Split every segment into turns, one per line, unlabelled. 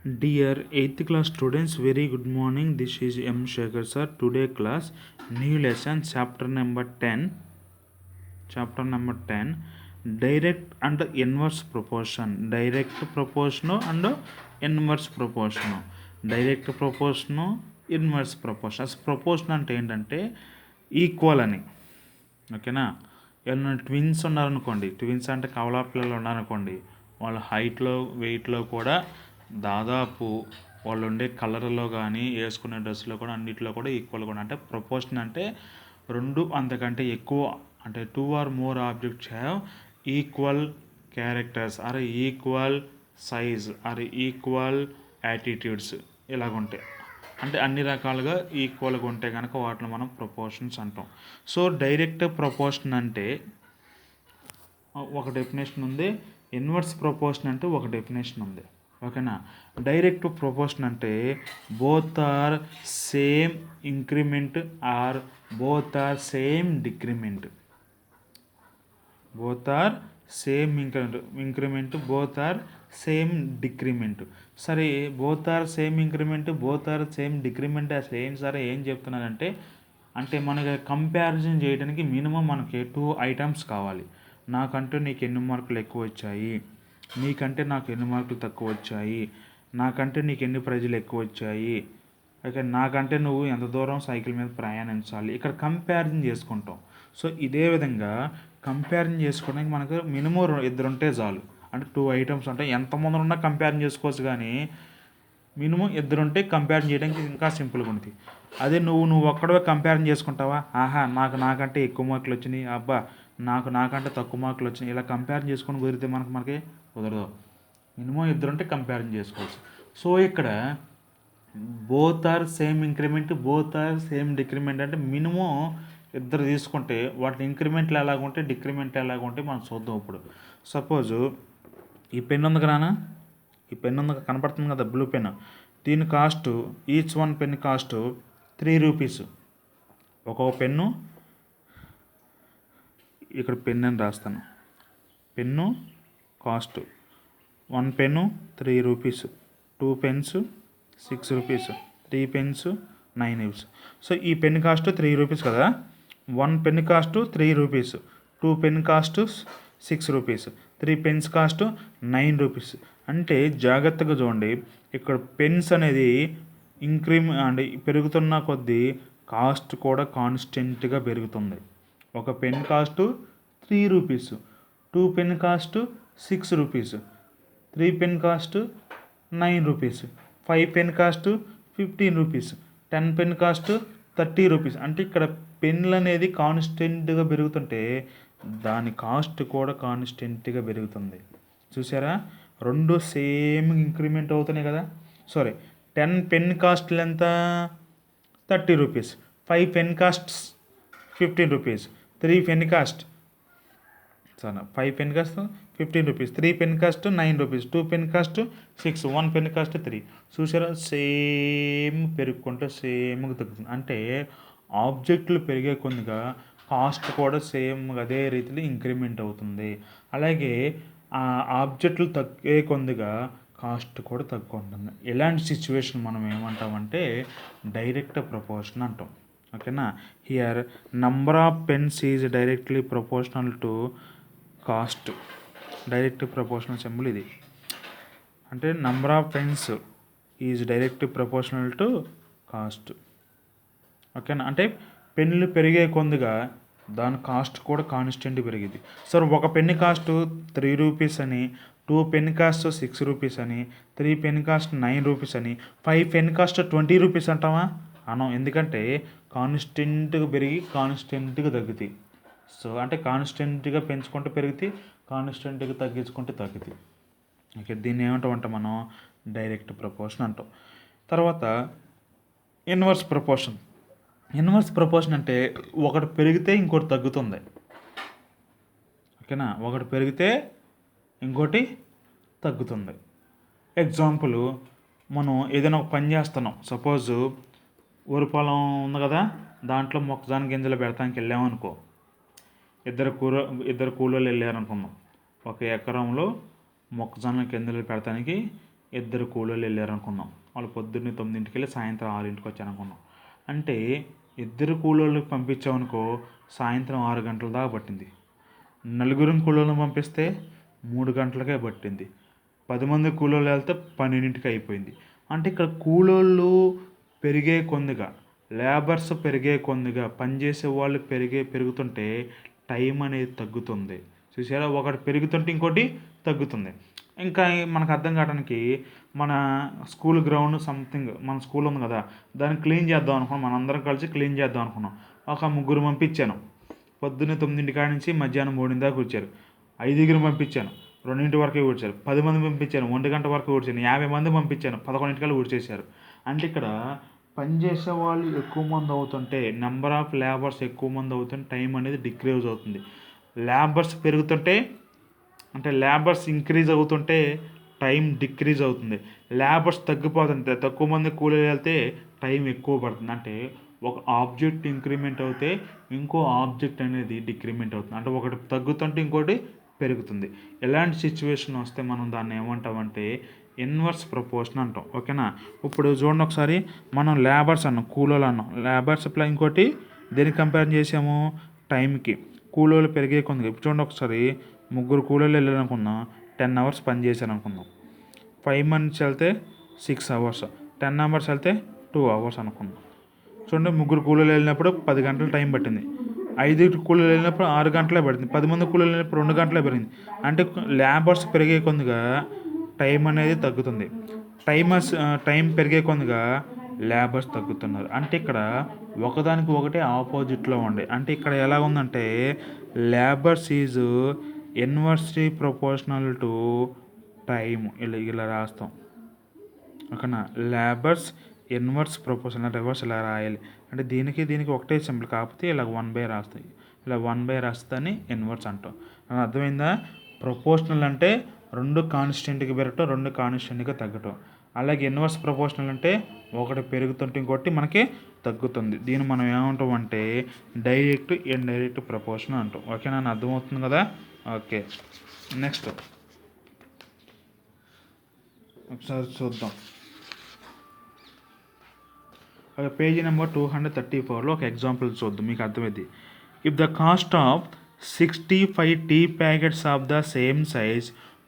Dear 8th class students, very good morning. This is M. Shekhar sir. Today class, new lesson, chapter number 10. Chapter number 10, direct and inverse proportion. Direct proportional and inverse proportional. Direct proportional, inverse proportion. అసలు proportion అంటే ఏంటంటే equal అని, ఓకేనా. ఏమన్నా twins ఉన్నారనుకోండి, twins అంటే కవలా పిల్లలు ఉన్నారనుకోండి, వాళ్ళ హైట్లో వెయిట్లో కూడా దాదాపు వాళ్ళు ఉండే కలర్లో కానీ వేసుకునే డ్రెస్లో కూడా అన్నింటిలో కూడా ఈక్వల్గా కూడా. అంటే ప్రపోర్షన్ అంటే రెండు అంతకంటే ఎక్కువ, అంటే 2 or more objects have equal characters or equal size or equal attitudes ఇలాగుంటాయి. అంటే అన్ని రకాలుగా ఈక్వల్గా ఉంటే కనుక వాటిని మనం ప్రపోర్షన్స్ అంటాం. సో డైరెక్ట్ ప్రపోర్షన్ అంటే ఒక డెఫినేషన్ ఉంది, ఇన్వర్స్ ప్రపోర్షన్ అంటే ఒక డెఫినేషన్ ఉంది, ఓకేనా. డైరెక్ట్ ప్రపోర్షన్ అంటే both are same increment or both are same decrement. Both are same increment both are same decrement. సరే, both are same increment both are same decrement అసలు ఏం సరే ఏం చెప్తున్నారంటే, అంటే మనకి కంపారిజన్ చేయడానికి మినిమం మనకి 2 ఐటమ్స్ కావాలి. నాకంటే నీకు ఎన్ని మార్కులు ఎక్కువ వచ్చాయి, నీకంటే నాకు ఎన్ని మార్కులు తక్కువ వచ్చాయి, నాకంటే నీకు ఎన్ని ప్రైజులు ఎక్కువ వచ్చాయి, ఓకే, నాకంటే నువ్వు ఎంత దూరం సైకిల్ మీద ప్రయాణించాలి, ఇక్కడ కంపారిజన్ చేసుకుంటాం. సో ఇదే విధంగా కంపారిజన్ చేసుకోవడానికి మనకు మినిమం 2 ఉంటే చాలు. అంటే 2 ఐటమ్స్ అంటే ఎంతమంది ఉన్నా కంపారిజన్ చేసుకోవచ్చు, కానీ మినిమం 2 ఉంటే కంపారిజన్ చేయడానికి ఇంకా సింపుల్గా ఉంటుంది. అదే నువ్వు ఒక్కడే కంపారిజన్ చేసుకుంటావా, ఆహా నాకంటే ఎక్కువ మార్కులు వచ్చినాయి, అబ్బా నాకంటే తక్కువ మార్కులు వచ్చినాయి, ఇలా కంపారిజన్ చేసుకొని కుదిరితే మనకి కుదరదు. మినిమం 2 ఉంటే కంపారిజన్ చేసుకోవచ్చు. సో ఇక్కడ both are same increment both are same decrement అంటే మినిమం 2 తీసుకుంటే వాటి ఇంక్రిమెంట్లు ఎలాగుంటే డిక్రిమెంట్ ఎలాగుంటే మనం చూద్దాం. ఇప్పుడు సపోజు ఈ పెన్ ఉంది కదా, ఈ పెన్ ఉంది కనపడుతుంది కదా, బ్లూ పెన్. దీని cost, each one pen cost 3 rupees. ఒక్కొక్క పెన్ను, ఇక్కడ పెన్ అని రాస్తాను, pen cost 1 pen 3 rupees, 2 pens 6 rupees, 3 pens 9 rupees. So ఈ పెన్ కాస్ట్ 3 రూపీస్ కదా, 1 pen cost 3 rupees, 2 pen cost 6 rupees, 3 pens cost 9 rupees. అంటే జాగ్రత్తగా చూడండి, ఇక్కడ పెన్స్ అనేది అంటే పెరుగుతున్న కొద్దీ కాస్ట్ కూడా కాన్స్టెంట్గా పెరుగుతుంది. ఒక pen cost 3 rupees, 2 pen cost 6 rupees, 3 pen cost 9 rupees, 5 pen cost 15 rupees, 10 pen cost 30 rupees. అంటే ఇక్కడ పెన్లు అనేది కాన్స్టెంట్గా పెరుగుతుంటే దాని కాస్ట్ కూడా కాన్స్టెంట్గా పెరుగుతుంది. చూసారా, 2 సేమ్ ఇంక్రిమెంట్ అవుతున్నాయి కదా. సారీ, 10 పెన్ కాస్ట్లు ఎంత, 30 rupees, 5 pen cost 15 rupees, 3 pen cost 5 pen cost 15 rupees, 3 pen cost 9 rupees, 2 pen cost 6, 1 pen cost 3. చూసారా, సేమ్ పెరుగుకుంటే సేమ్గా తగ్గుతుంది. అంటే ఆబ్జెక్టులు పెరిగే కొద్దిగా కాస్ట్ కూడా సేమ్ అదే రీతిలో ఇంక్రిమెంట్ అవుతుంది. అలాగే ఆ ఆబ్జెక్టులు తగ్గే కొద్దిగా కాస్ట్ కూడా తక్కువ ఉంటుంది. ఇలాంటి సిచ్యువేషన్ మనం ఏమంటామంటే డైరెక్ట్ ప్రపోర్షన్ అంటాం, ఓకేనా. Here number of pens is directly proportional to cost. Direct proportional symbol ఇది. అంటే number of pens is direct proportional to cost, ఓకేనా. అంటే పెన్నులు పెరిగే కొద్దిగా దాని కాస్ట్ కూడా కాన్స్టెంట్ పెరిగింది. సార్ ఒక పెన్ కాస్ట్ 3 రూపీస్ అని, 2 పెన్ కాస్ట్ 6 రూపీస్ అని, 3 పెన్ కాస్ట్ 9 రూపీస్ అని, 5 పెన్ కాస్ట్ 20 రూపీస్ అంటావా అనం. ఎందుకంటే కాన్స్టెంట్గా పెరిగి కాన్స్టెంట్గా తగ్గుతాయి. సో అంటే కాన్స్టెంట్గా పెంచుకుంటే పెరుగుతాయి, కాన్స్టెంట్గా తగ్గించుకుంటే తగ్గుతాయి. ఓకే, దీన్ని ఏమంటామంటే మనం డైరెక్ట్ ప్రపోర్షన్ అంటాం. తర్వాత ఇన్వర్స్ ప్రపోర్షన్. ఇన్వర్స్ ప్రపోర్షన్ అంటే ఒకటి పెరిగితే ఇంకోటి తగ్గుతుంది, ఓకేనా. ఒకటి పెరిగితే ఇంకోటి తగ్గుతుంది. ఎగ్జాంపుల్, మనం ఏదైనా ఒక పని చేస్తున్నాం. సపోజు వరి పొలం ఉంది కదా, దాంట్లో మొక్కజొన్న గింజలు పెడతానికి వెళ్ళామనుకో, ఇద్దరు కూలోళ్ళు వెళ్ళారనుకుందాం. ఒక ఎకరంలో మొక్కజొన్న గింజలు పెడతానికి ఇద్దరు కూలీలు వెళ్ళారు అనుకున్నాం. వాళ్ళు పొద్దున్నే 9కి వెళ్ళి సాయంత్రం 6కి వచ్చారు అనుకున్నాం. అంటే ఇద్దరు కూలీలకు పంపించామనుకో సాయంత్రం 6 గంటల దాకా పట్టింది. నలుగురు కూలీలను పంపిస్తే 3 గంటలకే పట్టింది. 10 మంది కూలీలు వెళ్తే 12కి అయిపోయింది. అంటే ఇక్కడ కూలోళ్ళు పెరిగే కొద్దిగా, లేబర్స్ పెరిగే కొద్దిగా, పనిచేసే వాళ్ళు పెరుగుతుంటే టైం అనేది తగ్గుతుంది. చూసారా, ఒకటి పెరుగుతుంటే ఇంకోటి తగ్గుతుంది. ఇంకా మనకు అర్థం కావడానికి మన స్కూల్ గ్రౌండ్ సంథింగ్, మన స్కూల్ ఉంది కదా, దాన్ని క్లీన్ చేద్దాం అనుకున్నాం. మనందరం కలిసి క్లీన్ చేద్దాం అనుకున్నాం. ఒక 3 పంపించాను. పొద్దున్నే 9 కాడి నుంచి మధ్యాహ్నం 3 దాకా కూర్చారు. 5 పంపించాను, 2 వరకే కూర్చారు. 10 మంది పంపించాను, 1 గంట వరకు కూర్చాను. 50 మంది పంపించాను, 11 కూర్చేశారు. అంటే ఇక్కడ పనిచేసే వాళ్ళు ఎక్కువ మంది అవుతుంటే, నెంబర్ ఆఫ్ లేబర్స్ ఎక్కువ మంది అవుతుంటే టైం అనేది డిక్రీజ్ అవుతుంది. లేబర్స్ పెరుగుతుంటే, అంటే లేబర్స్ ఇంక్రీజ్ అవుతుంటే టైం డిక్రీజ్ అవుతుంది. లేబర్స్ తగ్గిపోతుంటే, తక్కువ మంది కూలీలు వెళ్తే టైం ఎక్కువ పడుతుంది. అంటే ఒక ఆబ్జెక్ట్ ఇంక్రిమెంట్ అవుతే ఇంకో ఆబ్జెక్ట్ అనేది డిక్రిమెంట్ అవుతుంది. అంటే ఒకటి తగ్గుతుంటే ఇంకోటి పెరుగుతుంది. ఎలాంటి సిచ్యువేషన్ వస్తే మనం దాన్ని ఏమంటామంటే ఇన్వర్స్ ప్రపోర్షన్ అంటాం. ఓకేనా. ఇప్పుడు చూడండి ఒకసారి, మనం లేబర్స్ అన్నాం, కూలీలు అన్నాం. లేబర్స్ ప్లస్ ఇంకోటి దేనికి కంపేర్ చేసాము, టైంకి. కూలీలు పెరిగే కొంది. ఇప్పుడు చూడండి ఒకసారి, 3 కూలీలు వెళ్ళాలనుకున్నాం, 10 అవర్స్ పని చేశారు అనుకున్నాం. 5 మంత్స్ వెళ్తే 6 అవర్స్, 10 అవర్స్ వెళ్తే 2 అవర్స్ అనుకున్నాం. చూడండి, 3 కూలీలు వెళ్ళినప్పుడు 10 గంటలు టైం పట్టింది. 5 కూలీలు వెళ్ళినప్పుడు 6 గంటలే పడుతుంది. 10 మంది కూలీలు వెళ్ళినప్పుడు 2 గంటలే పెరిగింది. అంటే లేబర్స్ పెరిగే కొద్దిగా టైం అనేది తగ్గుతుంది. టైం పెరిగే కొద్దిగా లేబర్స్ తగ్గుతున్నారు. అంటే ఇక్కడ ఒకదానికి ఒకటి ఆపోజిట్లో ఉండే. అంటే ఇక్కడ ఎలా ఉందంటే labours is inversely proportional to time. ఇలా రాస్తాం. ఓకేనా. లేబర్స్ ఇన్వర్స్ ప్రపోర్షనల్, రివర్స్ ఇలా రాయాలి. అంటే దీనికి ఒకటే సింపుల్, కాకపోతే ఇలా 1/, రాస్తాయి. ఇలా 1/, రాస్తుందని ఇన్వర్స్ అంటాం. అర్థమైందా. ప్రపోర్షనల్ అంటే 2 కాన్స్టెంట్కి పెరగటం, 2 కాన్స్టెంట్గా తగ్గటం. అలాగే ఇన్వర్స్ ప్రపోర్షనల్ అంటే ఒకటి పెరుగుతుంటే ఇంకోటి మనకి తగ్గుతుంది. దీన్ని మనం ఏమంటాం అంటే డైరెక్ట్, ఇండైరెక్ట్ ప్రపోర్షన్ అంటాం. ఓకేనా, అర్థమవుతుంది కదా. ఓకే, నెక్స్ట్ ఒకసారి చూద్దాం. పేజీ నెంబర్ 234లో ఒక ఎగ్జాంపుల్ చూద్దాం, మీకు అర్థమైంది. If the cost of 65 tea packets of the same size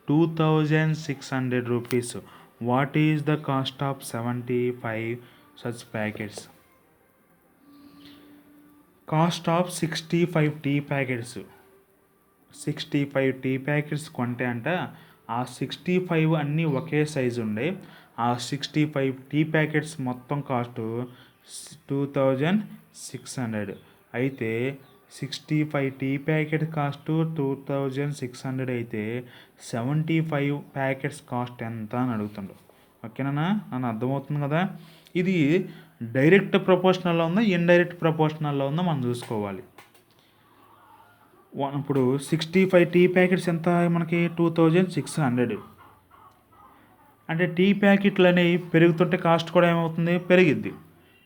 2600 rupees, what is the cost of 75 such packets? Cost of 65 tea packets, 65 tea packets కొంటే అంట, ఆ 65 అన్నీ ఒకే సైజు ఉండే. ఆ 65 టీ ప్యాకెట్స్ మొత్తం కాస్ట్ 2600. అయితే 65 టీ ప్యాకెట్ కాస్ట్ 2600 అయితే 75 packets cost ఎంత అని అడుగుతుండ్రు. ఓకేనా, నన్ను అర్థమవుతుంది కదా. ఇది డైరెక్ట్ ప్రపోర్షనల్లో ఉందా, ఇండైరెక్ట్ ప్రపోర్షనల్లో ఉందో మనం చూసుకోవాలి. ఇప్పుడు 65 టీ ప్యాకెట్స్ ఎంత మనకి 2600. అంటే టీ ప్యాకెట్లు అనేవి పెరుగుతుంటే కాస్ట్ కూడా ఏమవుతుంది, పెరిగిద్ది.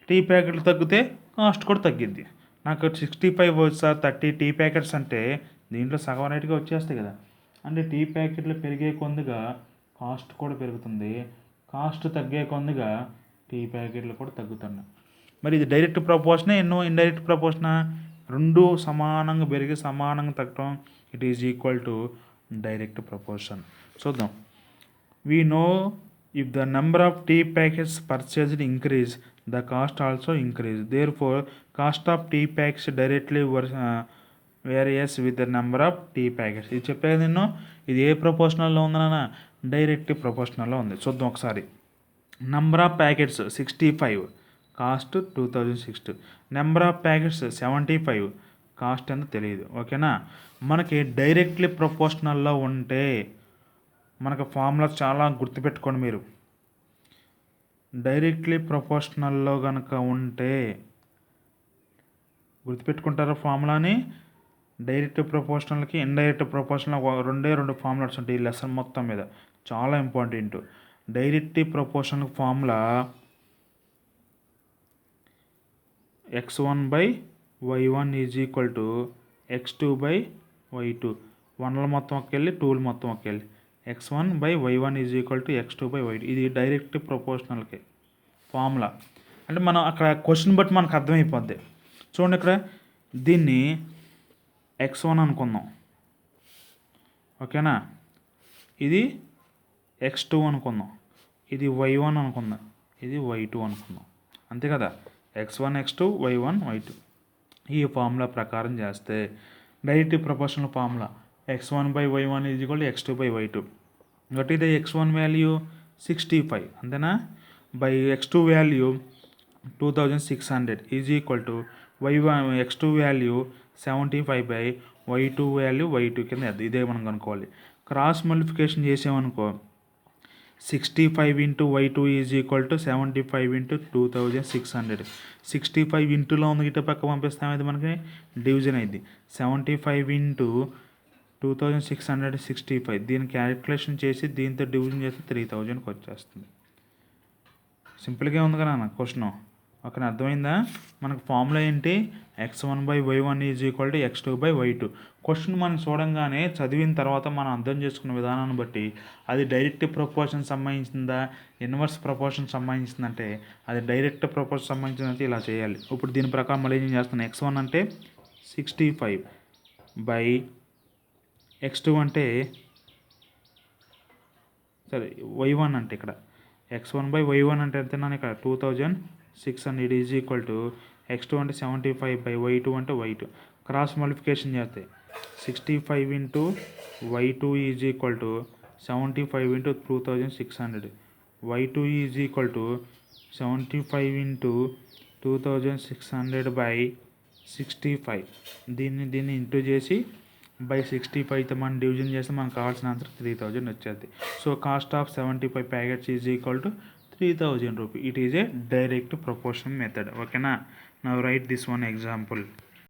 టీ ప్యాకెట్లు తగ్గితే కాస్ట్ కూడా తగ్గిద్ది. నాకు 65 సార్ 30 టీ ప్యాకెట్స్ అంటే దీంట్లో సగం రేటుగా వచ్చేస్తాయి కదా. అంటే టీ ప్యాకెట్లు పెరిగే కొద్దిగా కాస్ట్ కూడా పెరుగుతుంది, కాస్ట్ తగ్గే కొద్దిగా టీ ప్యాకెట్లు కూడా తగ్గుతున్నాయి. మరి ఇది డైరెక్ట్ ప్రపోర్షనే, ఇండైరెక్ట్ ప్రపోర్షనా? 2 సమానంగా పెరిగి సమానంగా తగ్గడం, it is equal to direct proportion. చూద్దాం. We know if the number of tea packets purchased increase, the cost also increase. Therefore, cost of tea packets directly varies with the number of tea packets. ఇది చెప్పేది నేను, ఇది ఏ ప్రపోర్షనల్లో ఉందన్నా, direct ప్రపోర్షనల్లో ఉంది. చూద్దాం ఒకసారి. Number of packets 65, cost 2600. Number of packets 75, cost ఎంత తెలియదు. ఓకేనా. మనకి డైరెక్ట్లీ ప్రపోర్షనల్లో ఉంటే మనకు ఫార్ములా చాలా గుర్తుపెట్టుకోండి మీరు. డైరెక్ట్లీ ప్రపోర్షనల్లో కనుక ఉంటే గుర్తుపెట్టుకుంటారా ఫార్ములాని? డైరెక్ట్ ప్రపోర్షనల్కి, ఇండైరెక్ట్ ప్రపోర్షనల్ 2 ఫార్ములాస్ ఉంటాయి ఈ లెసన్ మొత్తం మీద, చాలా important. Direct proportional formula x1/y1 is equal to x2/y2. 1ల మొత్తం ఒకెళ్ళి 2ల మొత్తం ఒకెళ్ళి x1 by y1 is equal to x2 by y2. ఇది డైరెక్ట్ ప్రపోర్షనల్కి ఫార్ములా. అంటే మనం అక్కడ క్వశ్చన్ బట్టి మనకు అర్థమైపోద్ది. చూడండి ఇక్కడ దీన్ని x1 అనుకుందాం, ఓకేనా. ఇది x2 అనుకుందాం, ఇది y1 అనుకుందాం, ఇది y2 అనుకుందాం, అంతే కదా. x1 x2 y1 y2 ఈ ఫార్ములా ప్రకారం చేస్తే direct proportional formula x1 by y1 is equal to x2 by y2. కాబట్టి ఇది x1 వాల్యూ 65 అంతేనా, by x2 value 2600 is equal to x2 value 75 by y2 value y2 కింద ఇదే మనం కనుక్కోవాలి. క్రాస్ మల్టిప్లికేషన్ చేసామనుకో 65 into y2 is equal to 75 into 2600. 65 ఇంటూలో ఉంది ఇటు పక్క పంపిస్తాం, అది మనకి డివిజన్ అయింది. 75 ఇంటూ 2600 65. దీన్ని క్యాలిక్యులేషన్ చేసి దీంతో డివిజన్ చేస్తే 3000కి వచ్చేస్తుంది. సింపుల్గా ఉంది కదా నా క్వశ్చన్, ఓకే అర్థమైందా. మనకు ఫార్ములా ఏంటి, x1 by y1 is equal to x2 by y2. Question మనం చూడంగానే చదివిన తర్వాత మనం అర్థం చేసుకున్న విధానాన్ని బట్టి అది డైరెక్ట్ ప్రపోర్షన్ సంబంధించిందా ఇన్వర్స్ ప్రపోర్షన్ సంబంధించిందంటే అది డైరెక్ట్ ప్రపోర్షన్ సంబంధించిందంటే ఇలా చేయాలి. ఇప్పుడు దీని ప్రకారం మళ్ళీ ఏం చేస్తాను, x1 అంటే 65 బై x2 అంటే సరే y1 అంటే ఇక్కడ x1 బై y1 అంటే ఎంతన్నాను ఇక్కడ 2600 ఈజ్ ఈక్వల్ టు x2 అంటే 75 బై y2 అంటే y2. క్రాస్ మల్టిప్లికేషన్ చేస్తే 65 into y2 is equal to 75 into 2600. y2 is equal to 75 into 2600 by 65. దీన్ని ఇంటూ చేసి బై 65తో మనం డివిజన్ చేస్తే మనకు కావాల్సిన ఆన్సర్ 3000 వచ్చేది. So cost of 75 packets is equal to 3000 rupee. It is a direct proportion method, ఓకేనా. Now write this one example.